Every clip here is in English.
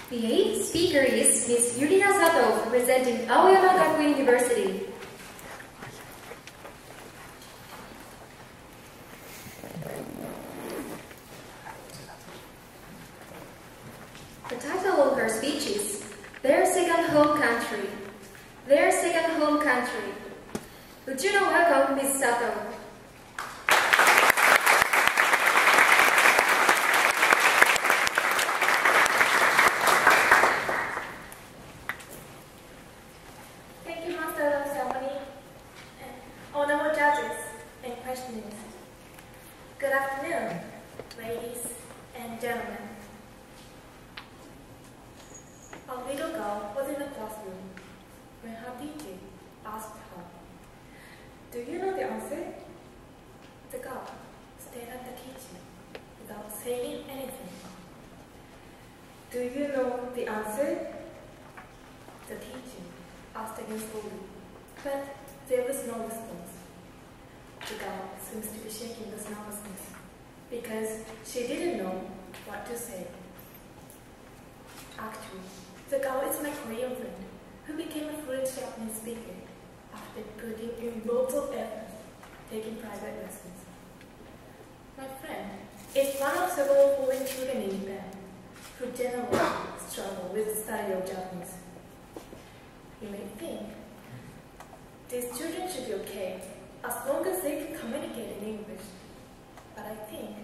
The eighth speaker is Ms. Yurina Sato, representing Aoyama Gakuin University. The title of her speech is Their Second Home Country. Their Second Home Country. Would you now welcome Ms. Sato? Thank you, Master of Ceremony, and honorable judges and questioners. Good afternoon, ladies and gentlemen. A little girl was in the classroom when her teacher asked her, "Do you know the answer?" The girl stared at the teacher without saying anything. "Do you know the answer?" The teacher asked again slowly, but there was no response. The girl seems to be shaking with nervousness because she didn't know what to say. Actually, the girl is my Korean friend who became a fluent Japanese speaker after putting in loads of effort taking private lessons. My friend is one of several foreign children in Japan who generally struggle with the study of Japanese. You may think these children should be okay as long as they can communicate in English, but I think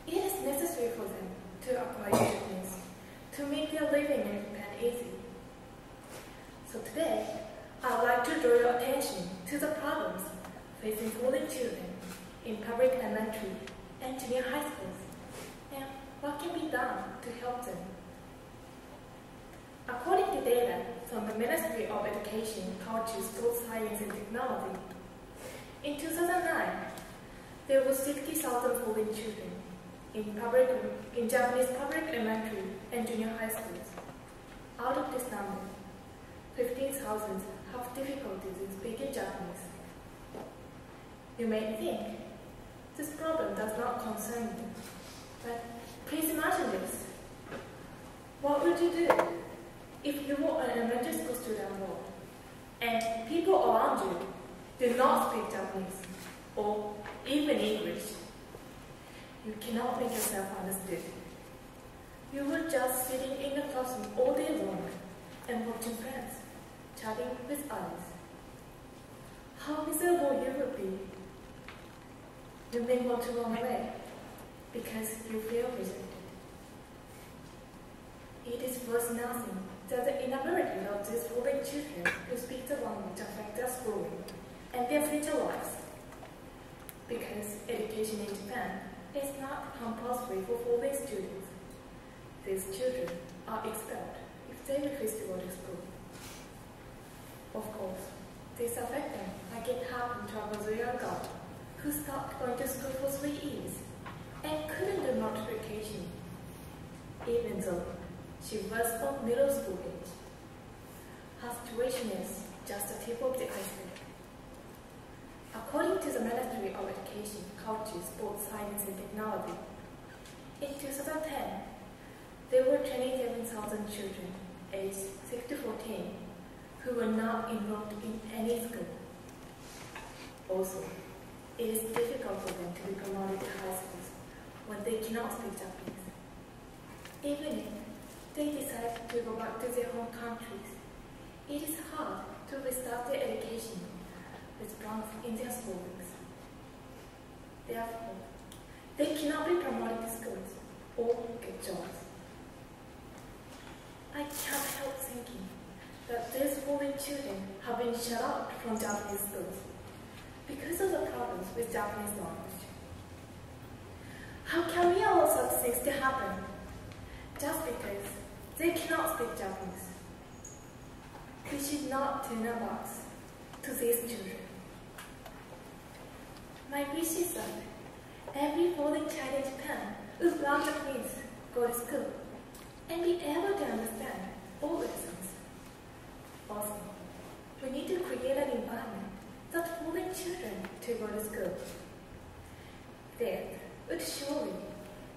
it is necessary for them to acquire Japanese to make their living in Japan easy. So today, I would like to draw your attention to the problems facing foreign children in public elementary and junior high schools, and what can be done to help them. According to data from the Ministry of Education, Culture, Sports, Science and Technology, in 2009, there were 60,000 foreign children in Japanese public elementary and junior high schools. Out of this number, 15,000 have difficulties in speaking Japanese. You may think this problem does not concern you, but please imagine this. What would you do if you were an elementary school student and people around you do not speak Japanese or even English? You cannot make yourself understood. You were just sitting in the classroom all day long and watching friends, chatting with others. How miserable you would be. You may want to run away because you feel rejected. It is worth nothing that the inability of these foreign children who speak the language affect their schooling and their future lives. Because education in Japan is not compulsory for foreign students, these children are expelled if they refuse to go to school. Of course, this affects them like it happened to a Brazilian girl who stopped going to school for 3 years and couldn't do multiplication, even though she was of middle school age. Her situation is just the tip of the iceberg. According to the Ministry of Education, Culture, Sports, Science and Technology, in 2010, there were 27,000 children aged 6 to 14 who were not enrolled in any school. Also, it is difficult for them to be promoted to high schools when they cannot speak Japanese. Even if they decide to go back to their home countries, it is hard to restart their education with blanks in their schoolbooks. Therefore, they cannot be promoted to schools or get jobs. I can't help thinking that these foreign children have been shut out from Japanese schools because of the problems with Japanese language. How can we allow such things to happen just because they cannot speak Japanese? We should not turn our backs to these children. My wish is that every foreign child in Japan would learn Japanese, go to school, and be able to understand all lessons. Also, we need to create an environment that foreign children to go to school. That would surely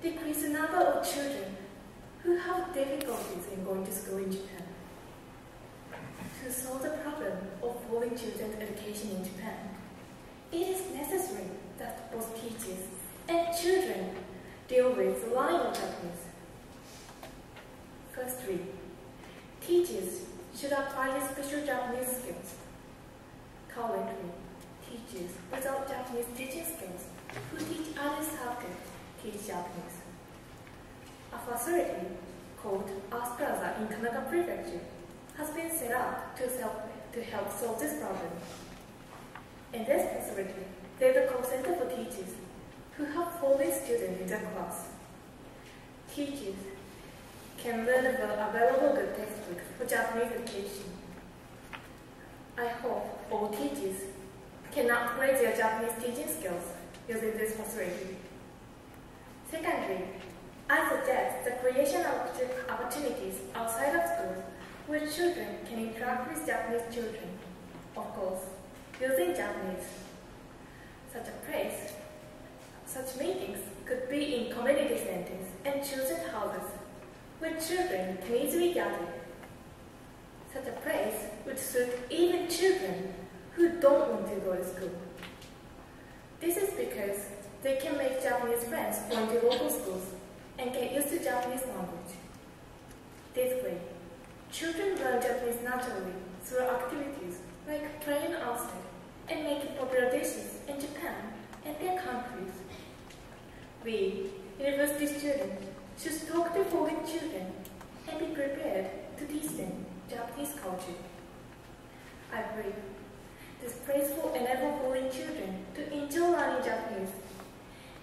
decrease the number of children who have difficulties in going to school in Japan. To solve the problem of falling children's education in Japan, it is necessary that both teachers and children deal with the learning of Japanese. Firstly, teachers should apply special Japanese skills. Currently, teachers without Japanese teaching skills who teach other subjects teach Japanese. A facility called E.S.S Plaza in Kanagawa Prefecture has been set up to help solve this problem. In this facility, there is a call center for teachers who have foreign students in their class. Teachers can learn about available good textbooks for Japanese education. I hope all teachers can upgrade their Japanese teaching skills using this facility. Secondly, I suggest the creation of opportunities outside of schools where children can interact with Japanese children, of course, using Japanese. Such meetings could be in community centers and children's houses where children can easily gather. Such a place would suit even children who don't want to go to school. This is because they can make Japanese friends going to local schools and get used to Japanese language. This way, children learn Japanese naturally through activities like playing outside and making popular dishes in Japan and their countries. We, university students, should talk to foreign children and be prepared to teach them Japanese culture. I believe this place will enable foreign children to enjoy learning Japanese,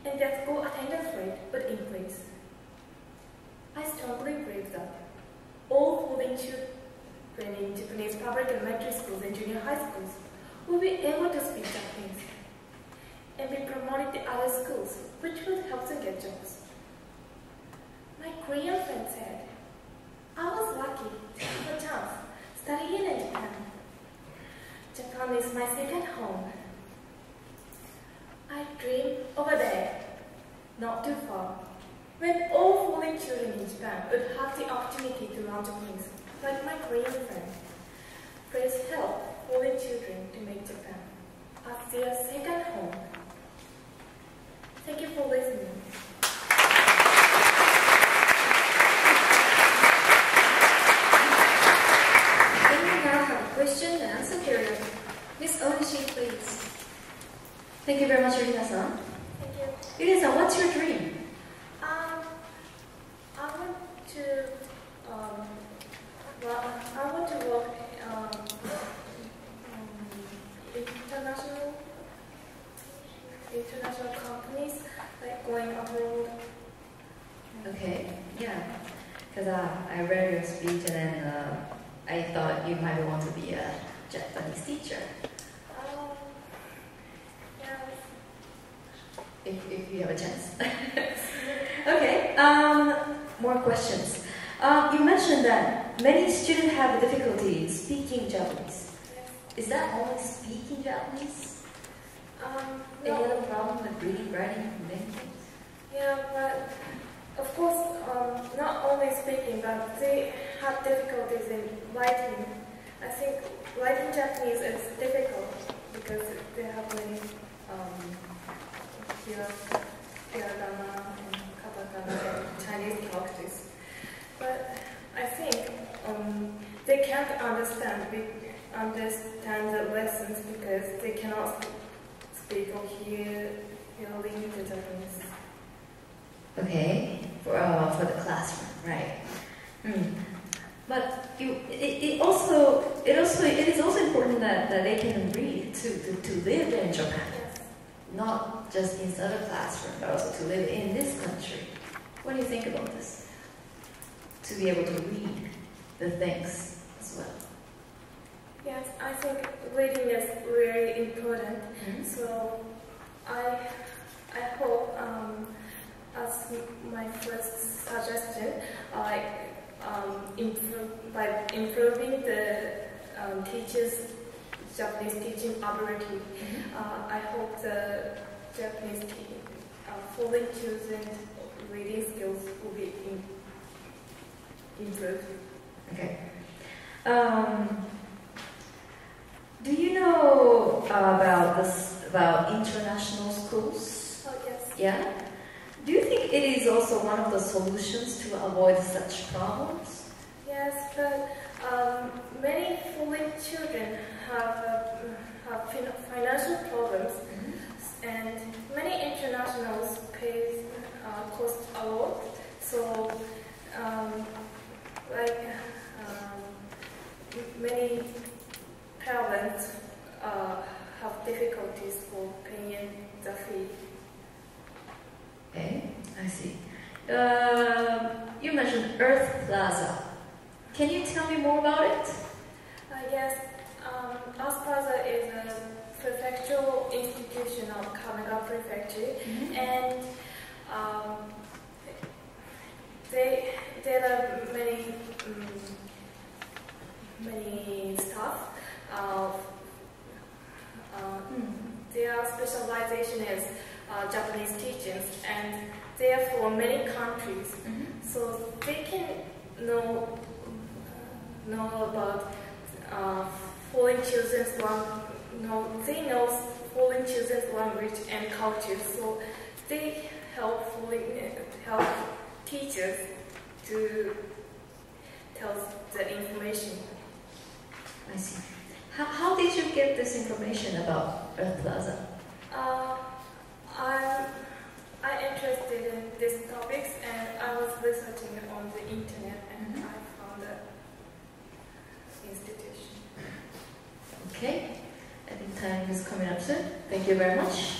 and that school attendance rate would increase. I strongly believe that all foreign children in Japanese public elementary schools and junior high schools will be able to speak Japanese and be promoted to other schools, which would help them get jobs. My Korean friend said, I was lucky to have a chance studying in Japan. Japan is my second home. I dream of a day, not too far, when all foreign children in Japan would have the opportunity to learn Japanese, like my Korean friend. Please help foreign children to make Japan as their second home. Thank you for listening. Then we now have a question and answer period. Miss Onishi, please. Thank you very much, Yurina-san. Thank you. Yurina-san, what's your dream? I want to work international companies, like going abroad. Okay, yeah. Because I read your speech and then I thought you might want to be a Japanese teacher. Yeah. If you have a chance. Okay, more questions. You mentioned that many students have difficulty speaking Japanese. Yes. Is that only speaking Japanese? Any No. other problem with reading, writing, many things? Yeah, but of course, not only speaking, but they have difficulties in writing. I think writing Japanese is difficult because they have many hiragana and katakana and Chinese characters. But I think they can't understand the lessons because they cannot speak or hear the Japanese. Okay, for the classroom, right? But it is also important that they can read to live in Japan, Yes. not just inside a classroom, but also to live in this country. What do you think about this? To be able to read the things as well. Yes, I think reading is really important. Mhm. So I hope, as my first suggestion, by improving the teachers' Japanese teaching ability, I hope the Japanese foreign children's reading skills will be improve. Okay. Do you know about international schools? Oh, yes. Yeah? Do you think it is also one of the solutions to avoid such problems? Yes, but many foreign children have financial problems, and many internationals pay cost a lot. So, many parents have difficulties for paying the fee. Okay, I see. You mentioned Earth Plaza. Can you tell me more about it? Yes, E.S.S Plaza is a prefectural institution of Kanaga Prefecture, and there are many staff. Their specialization is Japanese teachings, and they are from many countries, so they can know about foreign children's language. They know foreign children's language and culture, so they help teachers to tell the information. I see. How did you get this information about Earth Plaza? I'm interested in these topics, and I was researching on the internet, and I found the institution. Okay, I think time is coming up soon. Thank you very much.